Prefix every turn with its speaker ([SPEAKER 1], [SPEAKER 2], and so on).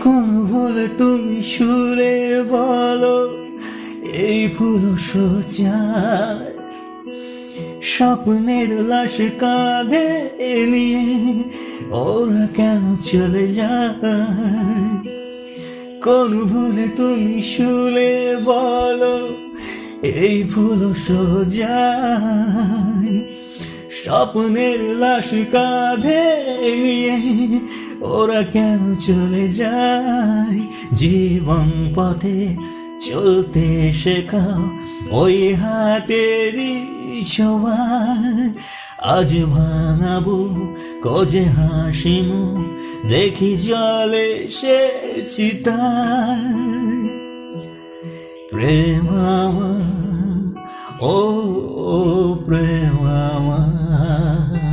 [SPEAKER 1] কোন ভুল তুমি শুলে বলো, এই ভুল সোজায় স্বপ্নের লাশ কাঁধে নিয়ে ওরা কেন চলে যায়? কোন ভুল তুমি শুলে বলো, এই ভুল সোজায় স্বপ্নের লাশ কাঁধে নিয়ে ওরা কেন চলে যায়? জীবন পথে চলতে শেখাও ওই হাতেরই ছোঁয়ায়। আজ ভাঙাবো কজে হাসি মুখ দেখি জলে সে চিতায়। প্রেম আমার, ও প্রেম আমার।